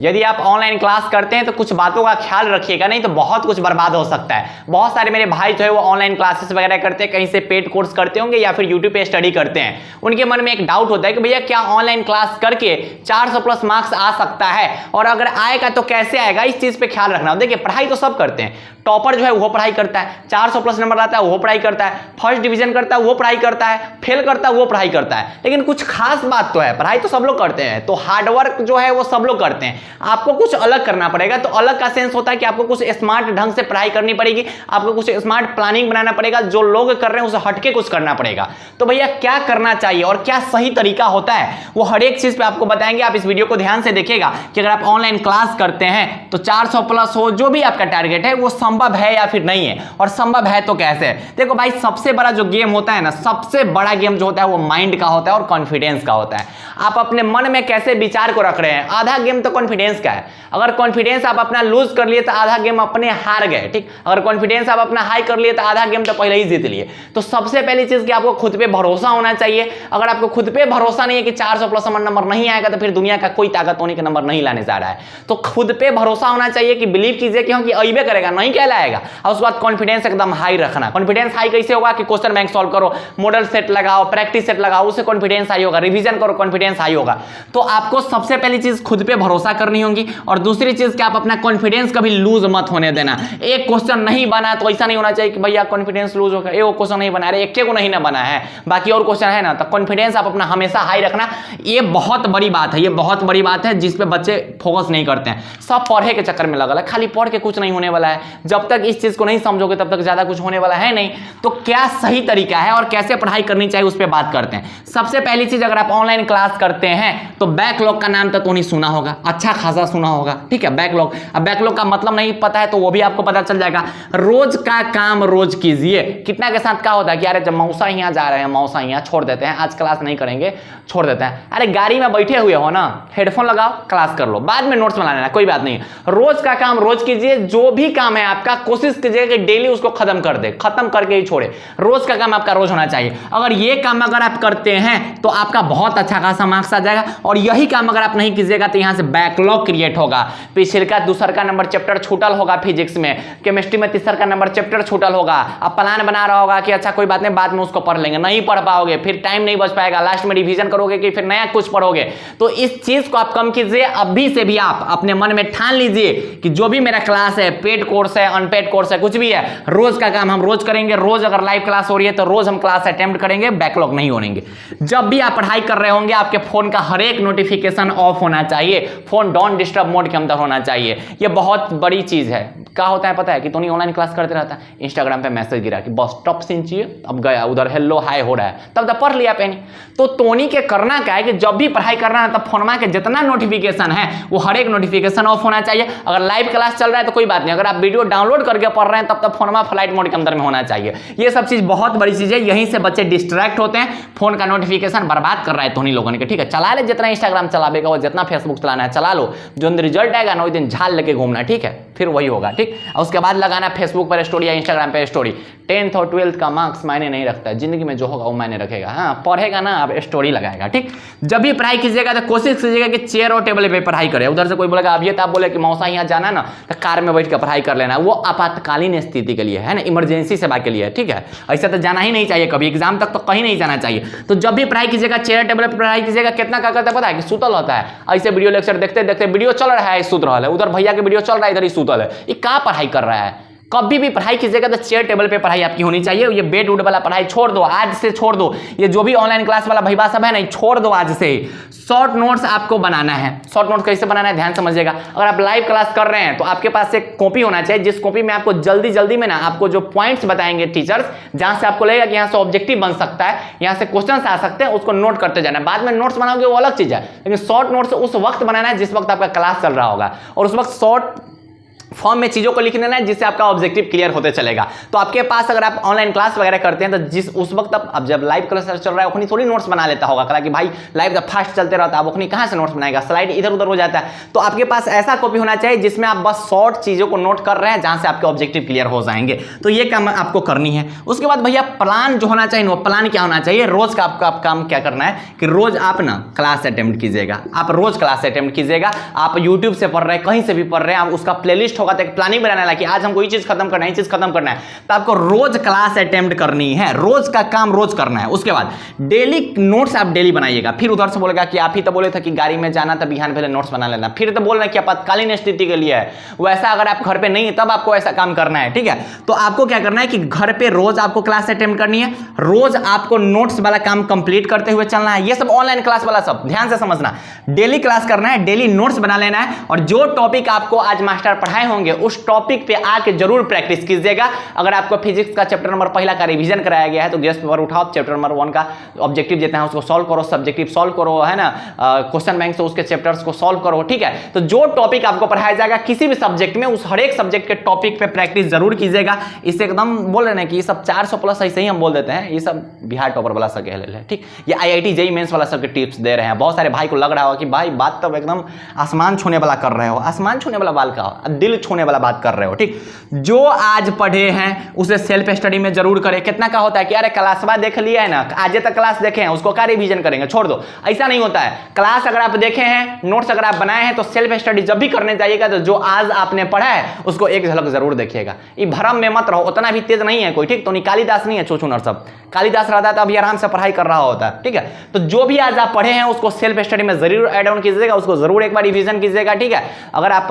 यदि आप online class करते हैं तो कुछ बातों का ख्याल रखिएगा, नहीं तो बहुत कुछ बर्बाद हो सकता है। बहुत सारे मेरे भाई जो है वो ऑनलाइन क्लासेस वगैरह करते हैं, कहीं से पेड कोर्स करते होंगे या फिर यूट्यूब पे स्टडी करते हैं। उनके मन में एक डाउट होता है कि भैया क्या ऑनलाइन क्लास करके 400 प्लस मार्क्स आ सकता है, और अगर आएगा तो कैसे आएगा, इस चीज पे ख्याल रखना। देखिए पढ़ाई तो सब करते हैं, टॉपर जो है वो पढ़ाई करता है, 400 प्लस नंबर आता है वो पढ़ाई करता है, फर्स्ट डिवीजन करता है वो पढ़ाई करता है, फेल करता है वो पढ़ाई करता है। लेकिन कुछ खास बात तो है, पढ़ाई तो सब लोग करते हैं, तो हार्डवर्क जो है वो सब लोग करते हैं। आपको कुछ अलग करना पड़ेगा। तो अलग का सेंस होता है कि आपको कुछ स्मार्ट ढंग से पढ़ाई करनी पड़ेगी, आपको कुछ स्मार्ट प्लानिंग बनाना पड़ेगा, जो लोग कर रहे हैं उसे हटके कुछ करना पड़ेगा। तो भैया क्या करना चाहिए और क्या सही तरीका होता है वो हर एक चीज पे आपको बताएंगे। आप इस वीडियो को ध्यान से देखिएगा कि अगर आप ऑनलाइन क्लास करते हैं तो 400 प्लस हो, जो भी आपका टारगेट है वो संभव है या फिर नहीं है, और संभव है तो कैसे है। देखो भाई सबसे बड़ा जो गेम होता है ना, सबसे बड़ा गेम जो होता है वो माइंड का होता है और कॉन्फिडेंस का होता है। आप अपने मन में कैसे विचार को रख रहे हैं। आधा गेम तो कॉन्फिडेंस का है। अगर कॉन्फिडेंस आप अपना लूज कर लिए तो आधा गेम अपने हार गए, ठीक। अगर कॉन्फिडेंस आप अपना हाई कर लिए तो आधा गेम तो पहले ही जीत लिए। तो सबसे पहली चीज कि आपको खुद पे भरोसा होना चाहिए। अगर आपको खुद पे भरोसा नहीं है कि 400 प्लस नंबर नहीं आएगा तो फिर दुनिया का कोई ताकत होने के नंबर नहीं लाने जा रहा है। तो खुद पे भरोसा होना चाहिए कि बिलीव कीजिए कि अइबे करेगा, नहीं कहलाएगा। और उसके बाद कॉन्फिडेंस एकदम हाई रखना। कॉन्फिडेंस हाई कैसे होगा कि क्वेश्चन बैंक सॉल्व करो, मॉडल सेट लगाओ, प्रैक्टिस सेट लगाओ, उससे कॉन्फिडेंस हाई होगा। रिवीजन करो, कॉन्फिडेंस हाई होगा। तो आपको सबसे पहली चीज खुद पे भरोसा करनी होगी, और दूसरी चीज कि आप अपना कॉन्फिडेंस कभी लूज मत होने देना। एक क्वेश्चन नहीं बना तो ऐसा नहीं होना चाहिए कि भैया कॉन्फिडेंस लूज हो गया, एक क्वेश्चन नहीं बना रहे, एक को नहीं ना बना है, बाकी और क्वेश्चन है ना। तो कॉन्फिडेंस आप अपना हमेशा हाई रखना। ये बहुत बड़ी बात है, ये बहुत बड़ी बात है जिस पे बच्चे फोकस नहीं करते हैं। सब पढ़े के चक्कर में लगा है, खाली पढ़ के कुछ नहीं होने वाला है। जब तक इस चीज को नहीं समझोगे तब तक ज्यादा कुछ होने वाला है नहीं। तो क्या सही तरीका है और कैसे पढ़ाई करनी चाहिए उस पर बात करते हैं। सबसे पहली चीज, अगर आप ऑनलाइन क्लास करते हैं तो बैकलॉग का नाम तो नहीं सुना होगा, अच्छा खासा सुना होगा, ठीक है। बैकलॉग, अब बैकलॉग का मतलब नहीं पता है तो वो भी आपको पता चल जाएगा। रोज का काम रोज कीजिए। कितना के साथ क्या होता है कि यार जब मौसा यहाँ जा रहे हैं, मौसा यहाँ छोड़ देते हैं, आज क्लास नहीं करेंगे, छोड़ देते हैं। अरे गाड़ी में बैठे हुए हो ना, हेडफोन लगाओ, क्लास कर लो, बाद में नोट्स बना लेना, कोई बात नहीं। रोज का काम रोज कीजिए। जो भी काम है आपका कोशिश कीजिए कि डेली उसको खत्म कर दे, खत्म करके ही छोड़े। रोज का काम आपका रोज होना चाहिए। अगर ये काम अगर आप करते हैं तो आपका बहुत अच्छा खासा मार्क्स आ जाएगा। और यही काम अगर आप नहीं कीजिएगा तो यहां से बैकलॉग क्रिएट होगा। पिछले का दूसरा का नंबर चैप्टर छूटल होगा, फिजिक्स में, केमिस्ट्री में तीसरा का नंबर चैप्टर छूटल होगा। अब प्लान बना रहा होगा कि अच्छा कोई बात नहीं, बाद में उसको पढ़ लेंगे, नहीं पढ़ पाओगे, फिर टाइम नहीं बच पाएगा, लास्ट में रिवीजन करोगे कि फिर नया कुछ पढ़ोगे। तो इस चीज को आप कम कीजिए। अभी से भी आप अपने मन में ठान लीजिए कि जो भी मेरा क्लास है, पेड कोर्स है, अनपेड कोर्स है, कुछ भी है, रोज का काम हम रोज करेंगे। रोज अगर लाइव क्लास हो रही है तो रोज हम क्लास अटेम्प्ट करेंगे, बैकलॉग नहीं होनेंगे। जब भी आप पढ़ाई कर रहे होंगे आपके फोन का हर एक नोटिफिकेशन ऑफ होना चाहिए, फोन डोंट डिस्टर्ब मोड के अंदर होना चाहिए। ये बहुत बड़ी चीज है। क्या होता है पता है कि टोनी ऑनलाइन क्लास करते रहता है, इंस्टाग्राम पे मैसेज गिरा कि बस टॉप सीन चाहिए, अब गया उधर हेलो हाय हो रहा है, तब पढ़ लिया पेनी। तो टोनी के करना क्या है कि जब भी पढ़ाई करना है तब फोनमा के जितना नोटिफिकेशन है वो हर एक नोटिफिकेशन ऑफ होना चाहिए। अगर लाइव क्लास चल रहा है तो कोई बात नहीं, अगर आप वीडियो डाउनलोड करके पढ़ रहे हैं तब तक फोनमा फ्लाइट मोड के अंदर में होना चाहिए। ये सब चीज बहुत बड़ी चीज है। यहीं से बच्चे डिस्ट्रैक्ट होते हैं, फोन का नोटिफिकेशन बर्बाद कर रहा है टोनी लोगों ने। ठीक है, चला ले, जितना इंस्टाग्राम चलावेगा वो, जितना फेसबुक चलाना है चला लो, जो रिजल्ट आएगा ना वो दिन झाल लेके घूमना, ठीक है, फिर वही होगा, ठीक। और उसके बाद लगाना फेसबुक पर स्टोरी या इंस्टाग्राम पर स्टोरी। 10th और 12th का मार्क्स मायने नहीं रखता है, जिंदगी में जो होगा वो मायने रखेगा। हाँ, पढ़ेगा ना आप, स्टोरी लगाएगा, ठीक। जब भी पढ़ाई कीजिएगा तो कोशिश कीजिएगा कि चेयर और टेबल पे पढ़ाई करें। उधर से कोई बोलेगा, अब ये तो आप बोले कि मौसा यहाँ जाना ना तो कार में बैठ कर पढ़ाई कर लेना, वो आपातकालीन स्थिति के लिए है ना, इमरजेंसी सेवा के लिए, ठीक है। ऐसा तो जाना ही नहीं चाहिए कभी, एग्जाम तक तो कहीं नहीं जाना चाहिए। तो जब भी पढ़ाई कीजिएगा चेयर टेबल पर पढ़ाई कीजिएगा। कितना क्या करता है पता है कि सुतल होता है, ऐसे वीडियो लेक्चर देखते देखते वीडियो चल रहा है, सुत रहा है, उधर भैया के वीडियो चल रहा है, इधर ही सुतल है। ये क्या पढ़ाई कर रहा है। कभी भी पढ़ाई कीजिएगा तो चेयर टेबल पे पढ़ाई आपकी होनी चाहिए। ये बेड उड वाला पढ़ाई छोड़ दो, आज से छोड़ दो। ये जो भी ऑनलाइन क्लास वाला भैया सब है ना, छोड़ दो आज से। शॉर्ट नोट्स आपको बनाना है। शॉर्ट नोट्स कैसे बनाना है ध्यान समझिएगा। अगर आप लाइव क्लास कर रहे हैं तो आपके पास एक कॉपी होना चाहिए, जिस कॉपी में आपको जल्दी जल्दी में ना आपको जो पॉइंट्स बताएंगे टीचर्स, जहां से आपको लगेगा कि यहाँ से ऑब्जेक्टिव बन सकता है, यहाँ से क्वेश्चन आ सकते हैं, उसको नोट करते जाना है। बाद में नोट्स बनाओगे वो अलग चीज है, लेकिन शॉर्ट नोट्स उस वक्त बनाना है जिस वक्त आपका क्लास चल रहा होगा, और उस वक्त शॉर्ट फॉर्म में चीजों को लिख देना है जिससे आपका ऑब्जेक्टिव क्लियर होते चलेगा। तो आपके पास अगर आप ऑनलाइन क्लास वगैरह करते हैं तो जिस उस वक्त अब जब लाइव क्लास चल रहा है उखनी थोड़ी नोट्स बना लेता होगा कि भाई लाइव जब फास्ट चलते रहता है उखनी कहां से नोट्स बनाएगा, स्लाइड इधर उधर हो जाता है। तो आपके पास ऐसा कॉपी होना चाहिए जिसमें आप बस शॉर्ट चीजों को नोट कर रहे हैं जहां से आपके ऑब्जेक्टिव क्लियर हो जाएंगे। तो ये काम आपको करनी है। उसके बाद भैया प्लान जो होना चाहिए वो प्लान क्या होना चाहिए, रोज का आपका काम क्या करना है कि रोज आप ना क्लास अटेम्प्ट कीजिएगा। आप रोज क्लास अटेम्प्ट कीजिएगा। आप यूट्यूब से पढ़ रहे हैं, कहीं से भी पढ़ रहे हैं, आप उसका प्लेलिस्ट होगा तो एक प्लानिंग बनाना है कि आज हमको ये चीज खत्म करना है, ये चीज खत्म करना है। तो आपको रोज क्लास अटेम्प्ट करनी है, रोज का काम रोज करना है। उसके बाद डेली नोट्स आप डेली बनाइएगा। फिर उधर से बोलेगा कि आप ही तो बोले थे कि गाड़ी में जाना था, बिहान पहले नोट्स बना लेना। फिर तो बोल रहे हैं कि आपातकालीन स्थिति के लिए है, वैसा अगर आप घर पे नहीं है तब आपको ऐसा काम करना है, ठीक है। तो आपको क्या करना है कि घर पे रोज आपको क्लास अटेम्प्ट करनी है, रोज आपको नोट्स वाला काम कंप्लीट करते हुए चलना है। ये सब ऑनलाइन क्लास वाला सब ध्यान से समझना। डेली क्लास करना है, डेली नोट्स बना लेना है, और जो टॉपिक आपको आज मास्टर पढ़ाए होंगे उस टॉपिक पे आके जरूर प्रैक्टिस कीजिएगा। अगर आपको फिजिक्स का चैप्टर नंबर पहला का रिवीजन कराया गया है तो गेस्ट पेपर उठाओ, चैप्टर नंबर 1 का ऑब्जेक्टिव देते हैं उसको सॉल्व करो, सब्जेक्टिव सॉल्व करो, है ना, क्वेश्चन बैंक से उसके चैप्टर्स को सॉल्व करो, ठीक है। तो जो टॉपिक आपको पढ़ाया जाएगा किसी भी सब्जेक्ट में, उस हर एक सब्जेक्ट के टॉपिक पे प्रैक्टिस जरूर कीजिएगा। इससे एकदम बोल रहे हैं कि ये सब 400 प्लस ऐसे ही हम बोल देते हैं, ये सब बिहार टॉपर वाला सब है, ठीक। ये IIT JEE मेंस वाला सबके टिप्स दे रहे हैं। बहुत सारे भाई को लग रहा होगा कि भाई बात तो एकदम आसमान छूने वाला कर रहे हो, आसमान छूने वाला बाल का दिल छूने वाला बात कर रहे हो, ठीक। जो आज पढ़े हैं उसे सेल्फ स्टडी में जरूर करें। कितना का होता है कि अरे क्लासवा देख लिया है ना, आज तक क्लास देखे हैं, उसको क्या रिवीजन करेंगे, छोड़ दो, ऐसा नहीं होता है। क्लास अगर आप देखे हैं, नोट्स अगर आप बनाए हैं तो सेल्फ स्टडी जब भी करने जाइएगा तो जो आज आपने पढ़ा है उसको एक झलक जरूर देखिएगा। ये भरम में मत रहो, उतना भी तेज नहीं है कोई, ठीक। तो कालिदास नहीं है चोचुनर सब, कालिदास रहता था अभी आराम से पढ़ाई कर रहा होता है, ठीक है। तो जो भी आज आप पढ़े हैं उसको सेल्फ स्टडी में जरूर ऐड ऑन कीजिएगा, उसको जरूर एक बार रिवीजन कीजिएगा, ठीक है। अगर आप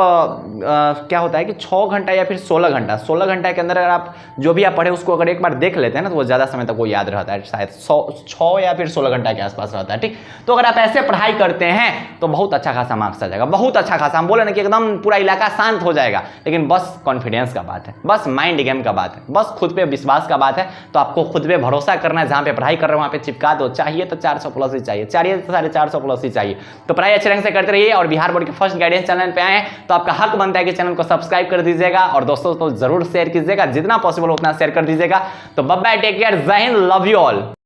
क्या होता है कि 6 घंटा या फिर 16 घंटा के अंदर अगर आप जो भी आप पढ़े उसको अगर एक बार देख लेते हैं ना तो वो ज़्यादा समय तक वो याद रहता है, शायद 6 या फिर 16 घंटा के आसपास रहता है, ठीक। तो अगर आप ऐसे पढ़ाई करते हैं तो बहुत अच्छा खासा मार्क्स आ जाएगा, बहुत अच्छा खासा। हम बोले ना कि एकदम पूरा इलाका शांत हो जाएगा, लेकिन बस कॉन्फिडेंस का बात है, बस माइंड गेम का बात है, बस खुद पे विश्वास का बात है। तो आपको खुद पे भरोसा करना है, जहाँ पे पढ़ाई कर रहे हो वहाँ पे चिपका दो। चाहिए तो 400 प्लस ही चाहिए, 450 प्लस ही चाहिए। तो पढ़ाई अच्छे ढंग से करते रहिए। और बिहार बोर्ड के फर्स्ट गाइडेंस चैनल पे आए हैं तो आपका हक बनता है कि चैनल को सब्सक्राइब कर दीजिएगा और दोस्तों को जरूर शेयर कीजिएगा, जितना पॉसिबल उतना शेयर कर दीजिएगा। तो बाय बाय, टेक केयर, जय हिंद, लव यू ऑल।